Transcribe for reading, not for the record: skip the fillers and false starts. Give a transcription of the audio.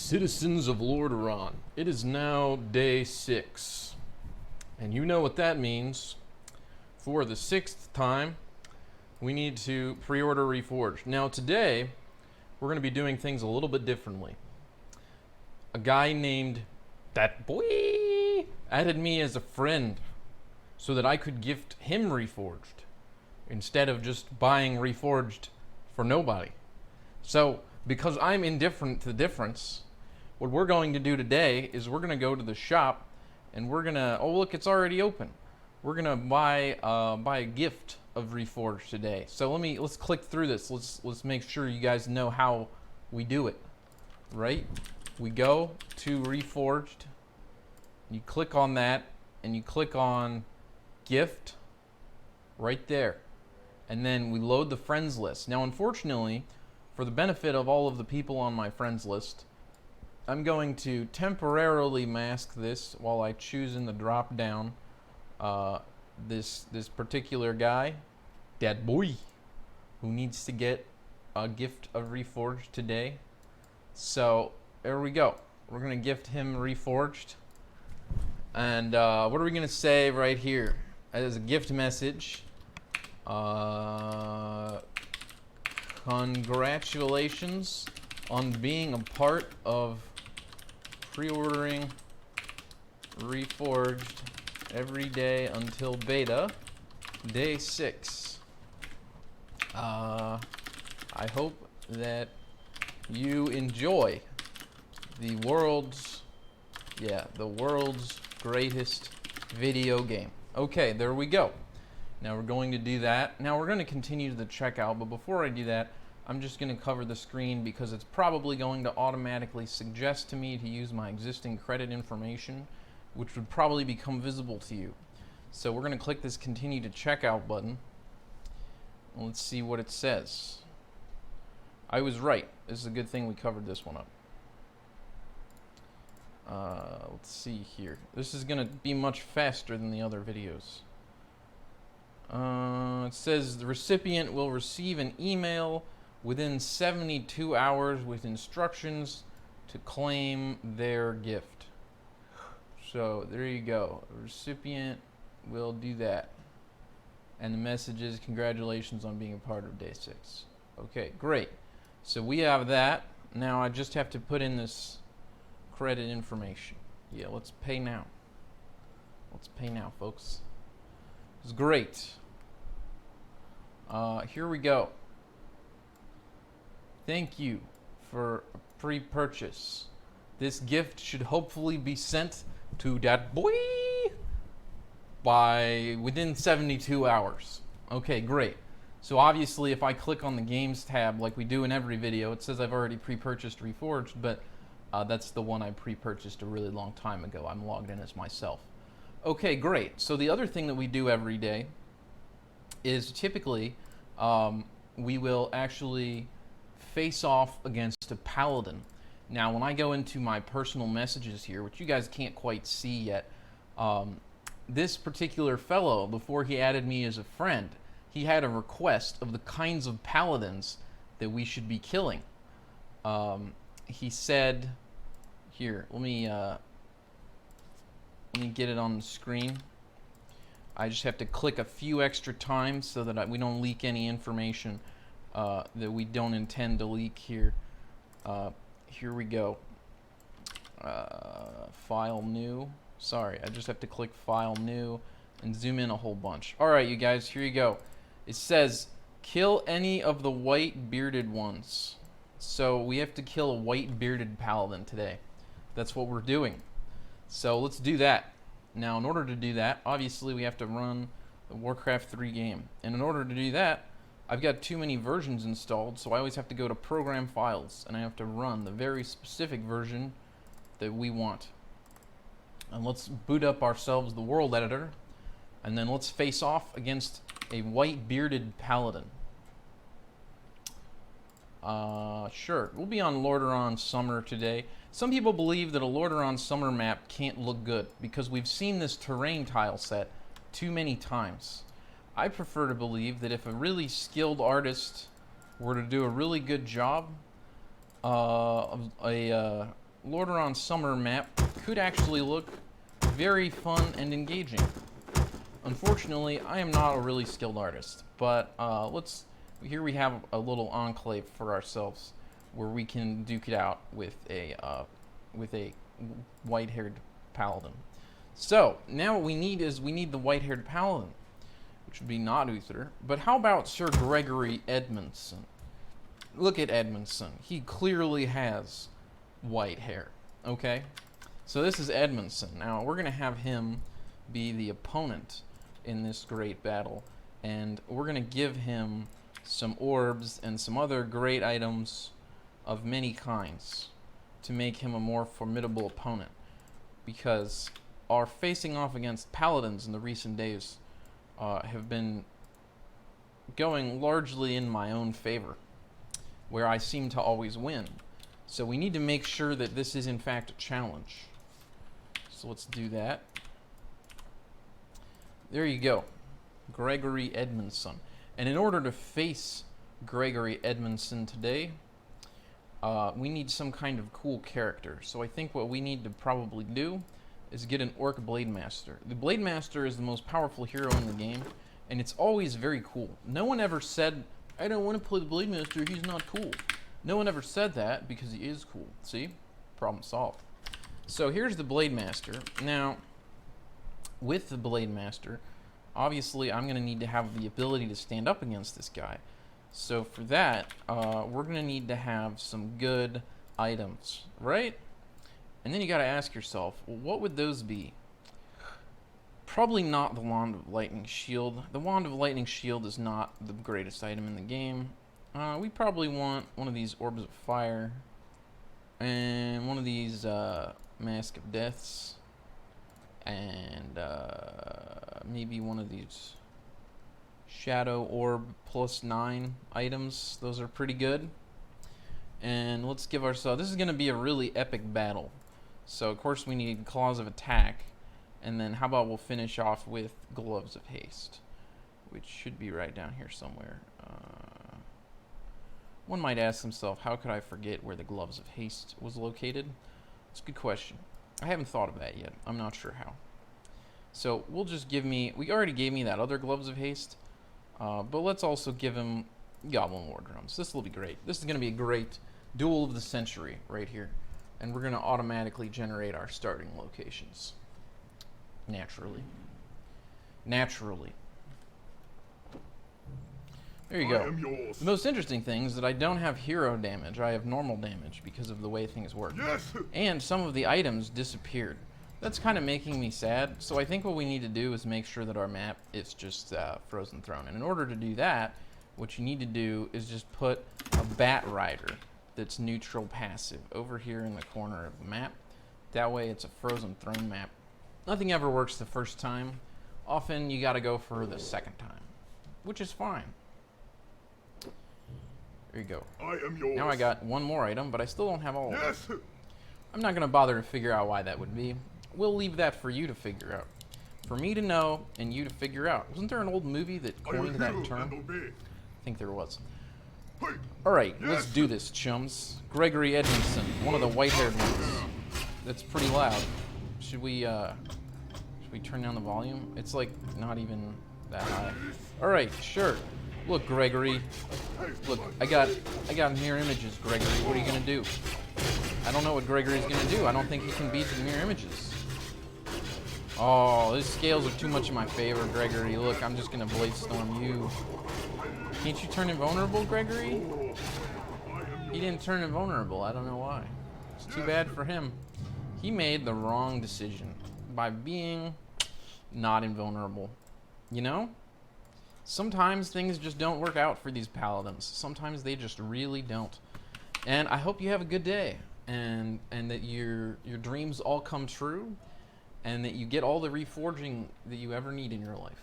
Citizens of Lordaeron, it is now day 6. And you know what that means. For the 6th time, we need to pre-order Reforged. Now today, we're going to be doing things a little bit differently. A guy named That Boy added me as a friend so that I could gift him Reforged instead of just buying Reforged for nobody. So, because I'm indifferent to the difference, what we're going to do today is we're going to go to the shop and we're going to, oh look, it's already open. We're going to buy a gift of Reforged today. So let's click through this. Let's make sure you guys know how we do it. Right? We go to Reforged. You click on that and you click on gift right there. And then we load the friends list. Now unfortunately, for the benefit of all of the people on my friends list, I'm going to temporarily mask this while I choose in the drop down this particular guy, that boy, who needs to get a gift of Reforged today. So there we go. We're gonna gift him Reforged. And what are we gonna say right here as a gift message? Congratulations on being a part of pre-ordering Reforged every day until beta, day 6. I hope that you enjoy the world's greatest video game. Okay, there we go. Now we're going to do that. Now we're going to continue to the checkout, but before I do that, I'm just going to cover the screen because it's probably going to automatically suggest to me to use my existing credit information, which would probably become visible to you. So we're going to click this continue to checkout button. And let's see what it says. I was right. This is a good thing we covered this one up. Let's see here. This is going to be much faster than the other videos. It says the recipient will receive an email within 72 hours with instructions to claim their gift. So there you go. The recipient will do that. And the message is congratulations on being a part of day 6. Okay, great. So we have that. Now I just have to put in this credit information. Yeah, let's pay now. Let's pay now, folks. It's great. Here we go. Thank you for a pre-purchase. This gift should hopefully be sent to that boy within 72 hours. Okay, great. So obviously if I click on the games tab like we do in every video, it says I've already pre-purchased Reforged, but that's the one I pre-purchased a really long time ago. I'm logged in as myself. Okay, great. So the other thing that we do every day is typically we will actually face off against a Paladin. Now when I go into my personal messages here, which you guys can't quite see yet, this particular fellow, before he added me as a friend, he had a request of the kinds of Paladins that we should be killing. He said, here, let me get it on the screen. I just have to click a few extra times so that we don't leak any information that we don't intend to leak here. Here we go. File new. Sorry, I just have to click file new and zoom in a whole bunch. Alright, you guys, here you go. It says, kill any of the white bearded ones. So we have to kill a white bearded Paladin today. That's what we're doing. So let's do that. Now in order to do that, obviously we have to run the Warcraft 3 game. And in order to do that, I've got too many versions installed, so I always have to go to Program Files, and I have to run the very specific version that we want. And let's boot up ourselves the world editor, and then let's face off against a white bearded Paladin. Sure, we'll be on Lordaeron Summer today. Some people believe that a Lordaeron Summer map can't look good because we've seen this terrain tile set too many times. I prefer to believe that if a really skilled artist were to do a really good job of a Lordaeron Summer map could actually look very fun and engaging. Unfortunately, I am not a really skilled artist, but here we have a little enclave for ourselves where we can duke it out with a white-haired paladin. So now what we need is the white-haired paladin, which would be not Uther. But how about Sir Gregory Edmondson? Look at Edmondson. He clearly has white hair. Okay, so this is Edmondson. Now we're gonna have him be the opponent in this great battle, and we're gonna give him some orbs and some other great items of many kinds to make him a more formidable opponent, because our facing off against paladins in the recent days have been going largely in my own favor, where I seem to always win. So we need to make sure that this is in fact a challenge. So let's do that. There you go, Gregory Edmondson. And in order to face Gregory Edmondson today, we need some kind of cool character. So I think what we need to probably do is get an Orc Blade Master. The Blade Master is the most powerful hero in the game, and it's always very cool. No one ever said, I don't want to play the Blade Master, he's not cool. No one ever said that, because he is cool. See? Problem solved. So here's the Blade Master. Now, with the Blade Master, obviously I'm going to need to have the ability to stand up against this guy. So for that, we're going to need to have some good items, right? And then you got to ask yourself, well, what would those be? Probably not the Wand of Lightning Shield. The Wand of Lightning Shield is not the greatest item in the game. We probably want one of these Orbs of Fire, and one of these Mask of Deaths, and maybe one of these Shadow Orb +9 items. Those are pretty good. And let's give ourselves, this is going to be a really epic battle. So of course we need Claws of Attack, and then how about we'll finish off with Gloves of Haste, which should be right down here somewhere. One might ask himself, how could I forget where the Gloves of Haste was located? It's a good question. I haven't thought of that yet. I'm not sure how. So we'll just give me, we already gave me that other Gloves of Haste, but let's also give him Goblin War Drums. This will be great. This is going to be a great duel of the century right here. And we're going to automatically generate our starting locations. Naturally. Naturally. There you go. The most interesting thing is that I don't have hero damage. I have normal damage because of the way things work. Yes. And some of the items disappeared. That's kind of making me sad. So I think what we need to do is make sure that our map is just Frozen Throne. And in order to do that, what you need to do is just put a Bat Rider that's neutral passive over here in the corner of the map. That way it's a Frozen Throne map. Nothing ever works the first time. Often you gotta go for the second time, which is fine. There you go. I am yours. Now I got one more item, but I still don't have all of them. I'm not gonna bother to figure out why that would be. We'll leave that for you to figure out. For me to know and you to figure out. Wasn't there an old movie that coined that term? I think there was. Alright, let's do this, chums. Gregory Edmondson, one of the white-haired ones. That's pretty loud. Should we turn down the volume? It's like not even that high. Alright, sure. Look, Gregory. Look, I got mirror images, Gregory. What are you gonna do? I don't know what Gregory's gonna do. I don't think he can beat the mirror images. Oh, these scales are too much in my favor, Gregory. Look, I'm just gonna Blade Storm you. Can't you turn invulnerable, Gregory? He didn't turn invulnerable. I don't know why. It's too bad for him. He made the wrong decision by being not invulnerable. You know? Sometimes things just don't work out for these paladins. Sometimes they just really don't. And I hope you have a good day, and that your dreams all come true, and that you get all the reforging that you ever need in your life.